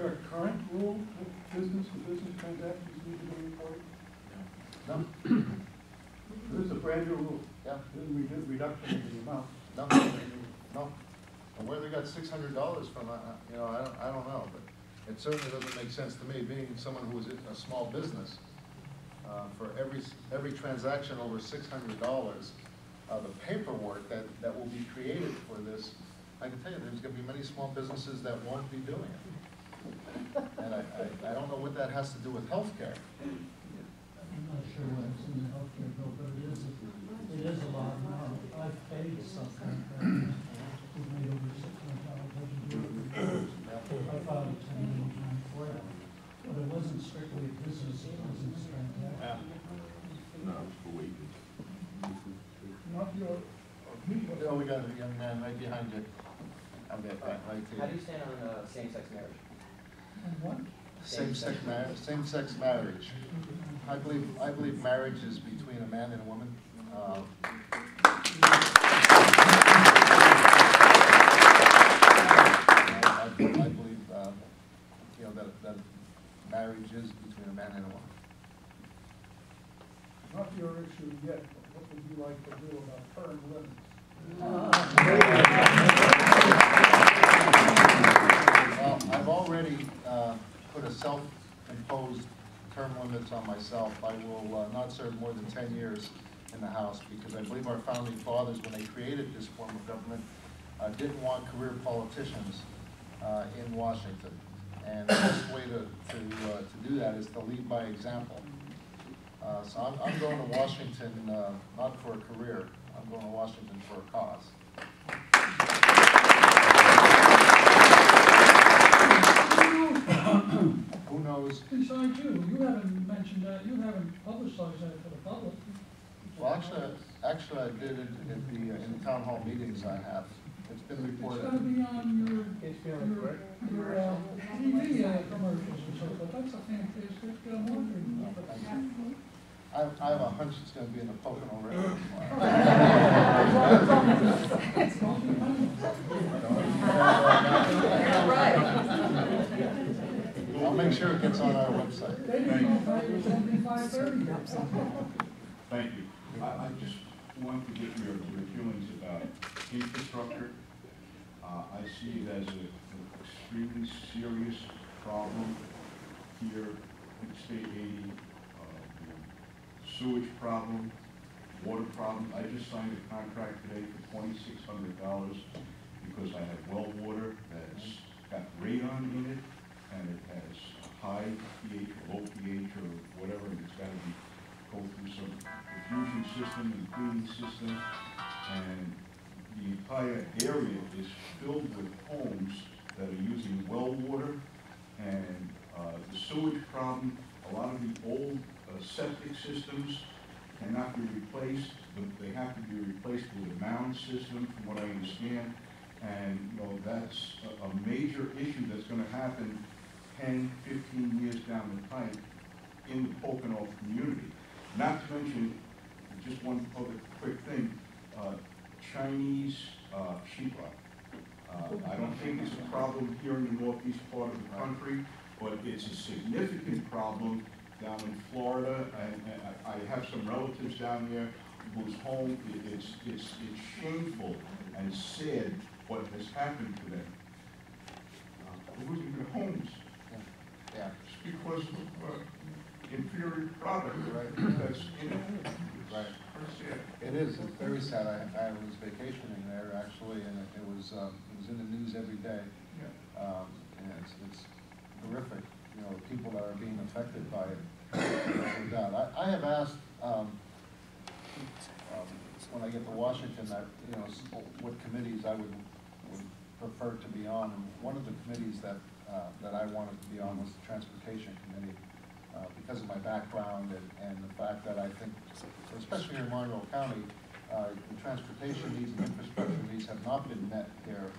there a current rule that business-to-business transactions need to be reported? No. This is a brand new rule. Yeah. Reduction in the amount. No. No. And where they got $600 from, you know, I don't know, but it certainly doesn't make sense to me, being someone who is in a small business. For every transaction over $600, the paperwork that will be created for this, I can tell you, there's going to be many small businesses that won't be doing it. And I don't know what that has to do with healthcare. I'm not sure what's in the healthcare bill, but it is a lot. I've paid something that we've made over $600 I filed a 1099 for it, but it wasn't strictly a business, it wasn't a transaction. No, it's for waiting. Not your, Oh, we got a young man right behind you. I'll get that right to you. How do you stand on same-sex marriage? And what? Same-sex marriage. I believe marriage is between a man and a woman. I believe, you know, that marriage is between a man and a woman. not your issue yet, but what would you like to do about term limits? Well, I've already put a self-imposed term limits on myself. I will not serve more than 10 years in the House, because I believe our founding fathers, when they created this form of government, didn't want career politicians in Washington. And the best way to do that is to lead by example. So I'm going to Washington not for a career. I'm going to Washington for a cause. Who knows? Besides you haven't mentioned that, you haven't publicized that for the public. Well, actually, I did it at in the town hall meetings I have. It's been reported. It's got to be on your TV commercials and so forth. That's a fantastic marketing. I have a hunch it's going to be in the Pocono River tomorrow. I'll make sure it gets on our website. Thank you. I just want to get your feelings about infrastructure. I see it as an extremely serious problem here in State 80. Sewage problem, water problem. I just signed a contract today for $2,600 because I have well water that's got radon in it, and it has a high pH or low pH or whatever, and it's got to go through some diffusion system and cleaning system, and the entire area is filled with homes that are using well water, and the sewage problem, a lot of the old septic systems cannot be replaced. They have to be replaced with a mound system, from what I understand. And you know, that's a major issue that's going to happen 10, 15 years down the pipe in the Pocono community. Not to mention, just one other quick thing, Chinese sheetrock. I don't think it's a problem here in the northeast part of the country, but it's a significant problem down in Florida, and I have some relatives down there whose home, it's shameful and sad what has happened to them. They're losing their homes. Yeah. Just because of inferior product that's in it. Right. It is. It's very sad. I was vacationing there actually, and it was in the news every day. Yeah. And it's horrific. You know, the people that are being affected by it. No doubt. I have asked when I get to Washington that what committees I would prefer to be on, and one of the committees that I wanted to be on was the Transportation Committee. Because of my background and the fact that I think, especially here in Monroe County, the transportation needs and infrastructure needs have not been met here.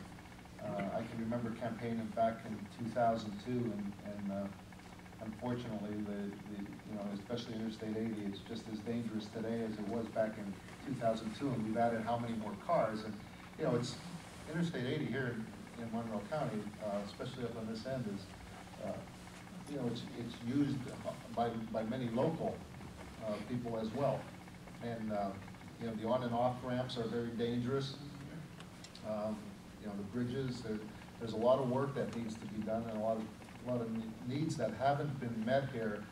I can remember campaigning back in 2002, and unfortunately, especially Interstate 80, it's just as dangerous today as it was back in 2002, and we've added how many more cars, and it's Interstate 80 here in Monroe County, especially up on this end, you know, it's used by many local people as well. And, you know, the on and off ramps are very dangerous. You know, the bridges, there's a lot of work that needs to be done, and a lot of needs that haven't been met here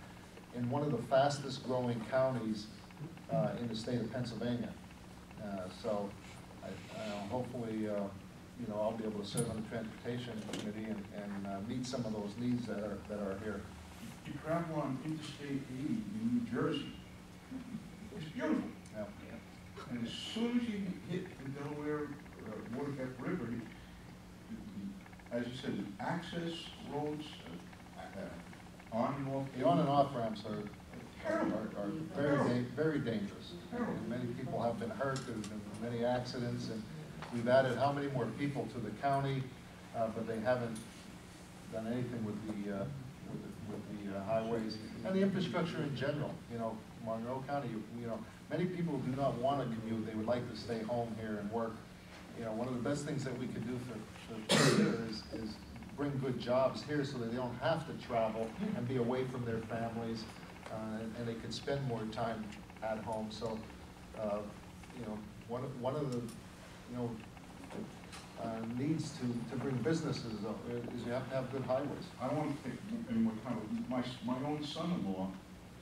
in one of the fastest growing counties in the state of Pennsylvania. So hopefully, you know, I'll be able to serve on the transportation committee and meet some of those needs that are here. You travel on Interstate 80 in New Jersey. It's beautiful. Yeah. And as soon as you hit the Delaware Water Gap River, as you said, the access roads, on and off. The on and off ramps are Terrible. very dangerous. Terrible. And many people have been hurt, there's been many accidents, and we've added how many more people to the county, but they haven't done anything with the highways and the infrastructure in general. You know, Monroe County, you know, many people do not want to commute, they would like to stay home here and work. You know, one of the best things that we could do for here is bring good jobs here so that they don't have to travel and be away from their families, and they can spend more time at home. So, you know, one of the, you know, needs to bring businesses is you have to have good highways. I want to take any more time. My own son-in-law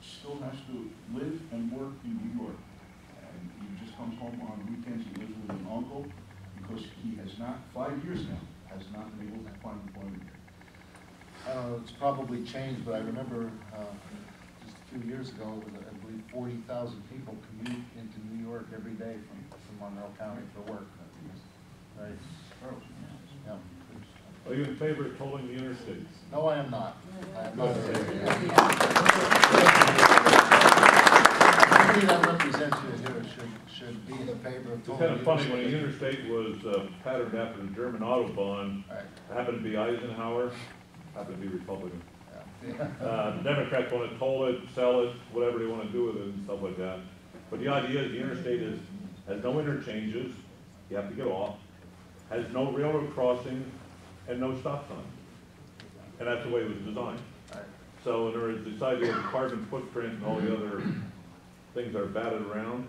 still has to live and work in New York. And he just comes home on weekends. He lives with an uncle because he has not, 5 years now, has not been able to find employment here. I don't know, it's probably changed, but I remember just a few years ago, I believe 40,000 people commute into New York every day from Monroe County for work. Right. Yeah. Are you in favor of tolling the interstates? No, I am not. I am not. Anybody that represents you here should be in favor of It's tolling. kind of funny, when the interstate was patterned after the German Autobahn, Right. happened to be Eisenhower, happened to be Republican. Yeah. The Democrats want to toll it, sell it, whatever they want to do with it and stuff like that. But the idea is the interstate has no interchanges, you have to get off, has no railroad crossing, and no stop sign. And that's the way it was designed. Right. So in other words, this idea of carbon footprint and all the other things that are batted around,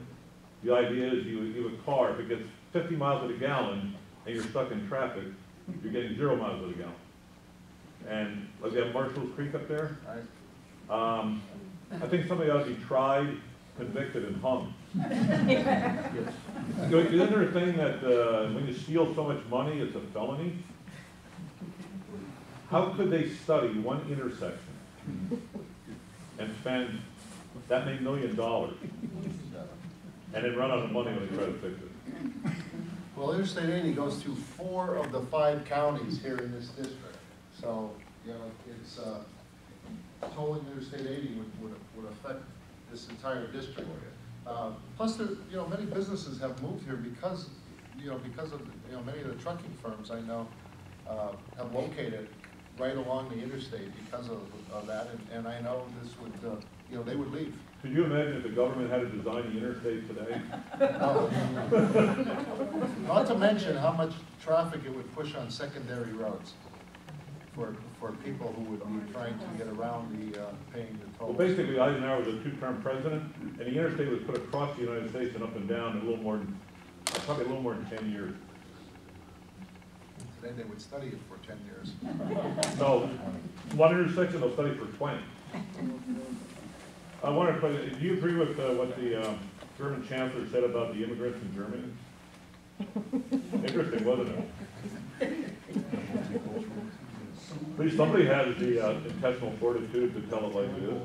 the idea is you have a car, if it gets 50 miles to the gallon and you're stuck in traffic, you're getting 0 miles to the gallon. And like we have Marshall's Creek up there. Right. I think somebody ought to be tried, convicted, and hung. Isn't there a thing that when you steal so much money, it's a felony? How could they study one intersection and spend that many $1 million and then run out of money when they try to fix it? Well, Interstate 80 goes through 4 of the 5 counties here in this district. So, you know, it's, tolling Interstate 80 would affect this entire district. Plus, there, you know, many businesses have moved here because of, you know, many of the trucking firms I know have located right along the interstate because of that, and I know this would, you know, they would leave. Could you imagine if the government had to design the interstate today? Not to mention how much traffic it would push on secondary roads for people who would be trying to get around the paying the toll. Well, basically, Eisenhower was a 2-term president, and the interstate was put across the United States and up and down in probably a little more than 10 years. Today they would study it for 10 years. So, one intersection they'll study for 20. I wonder, do you agree with what the German chancellor said about the immigrants in Germany? Interesting, wasn't it? At least somebody has the intestinal fortitude to tell it like it is.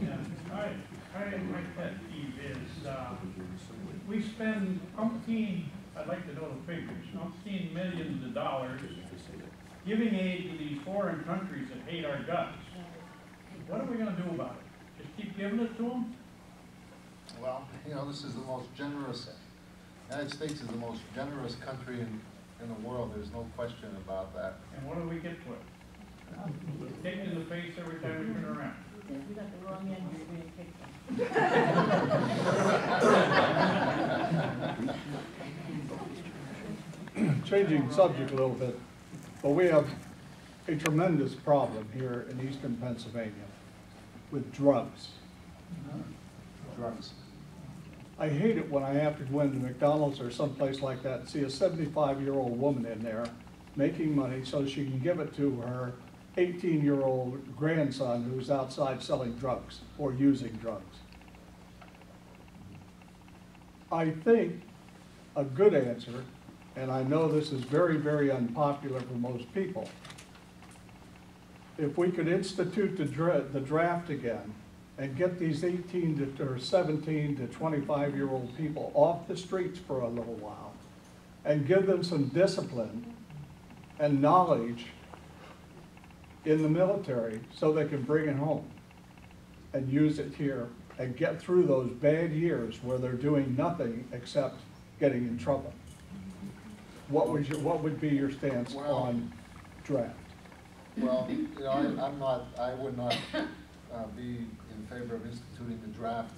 Yeah, my pet peeve is, we spend umpteen, I'd like to know the figures, umpteen millions of dollars giving aid to these foreign countries that hate our guts. What are we gonna do about it? Just keep giving it to them? Well, you know, this is the most generous, the United States is the most generous country in the world. There's no question about that. And what do we get for it? Kicked in the face every time we turn around. You got the wrong end, you're being kicked. Changing subject a little bit. But we have a tremendous problem here in eastern Pennsylvania with drugs. Drugs. I hate it when I have to go into McDonald's or someplace like that and see a 75-year-old woman in there making money so she can give it to her 18-year-old grandson who's outside selling drugs or using drugs. I think a good answer, and I know this is very, very unpopular for most people, if we could institute the draft again and get these 18 to, or 17 to 25-year-old people off the streets for a little while and give them some discipline and knowledge in the military so they can bring it home and use it here and get through those bad years where they're doing nothing except getting in trouble. What would be your stance on draft? Well, you know, I would not be in favor of instituting the draft.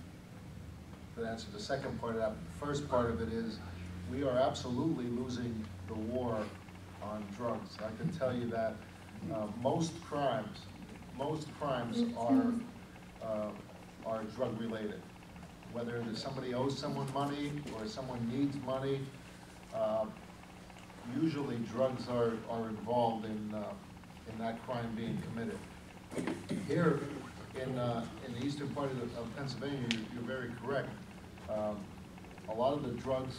To answer the second part of that, the first part of it is, we are absolutely losing the war on drugs. I can tell you that most crimes are drug related. Whether somebody owes someone money or someone needs money, usually drugs are involved in that crime being committed. Here in the eastern part of Pennsylvania, you're very correct. A lot of the drugs,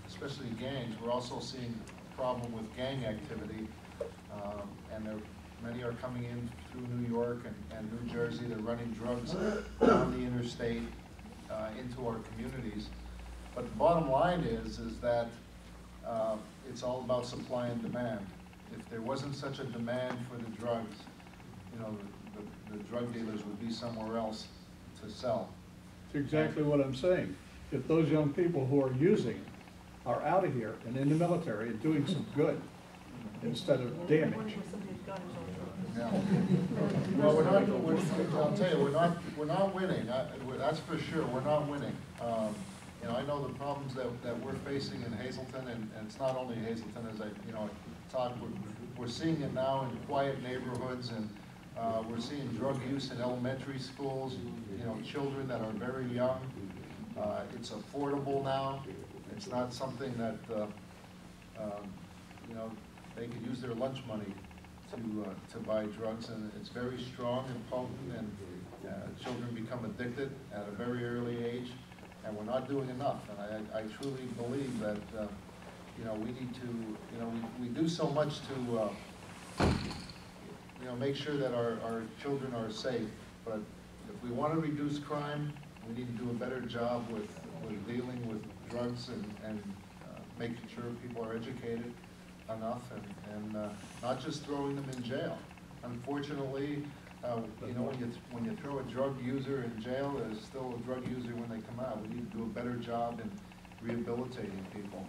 especially gangs, we're also seeing a problem with gang activity, and many are coming in through New York and New Jersey. They're running drugs down the interstate into our communities. But the bottom line is that it's all about supply and demand. If there wasn't such a demand for the drugs, you know, the drug dealers would be somewhere else to sell. That's exactly what I'm saying. If those young people who are using it are out of here and in the military and doing some good instead of damage. Yeah. Well, I'll tell you, we're not winning. That's for sure. We're not winning. You know, I know the problems that we're facing in Hazleton, and it's not only Hazleton. As I talk, we're seeing it now in quiet neighborhoods, and we're seeing drug use in elementary schools. You know, children that are very young. It's affordable now. It's not something that you know, they could use their lunch money to buy drugs, and it's very strong and potent, and children become addicted at a very early age, and we're not doing enough. And I truly believe that you know, we need to, you know, we do so much to you know, make sure that our children are safe, but if we want to reduce crime, we need to do a better job with dealing with drugs and making sure people are educated enough, and not just throwing them in jail. Unfortunately, you know, when you throw a drug user in jail, there's still a drug user when they come out. We need to do a better job in rehabilitating people.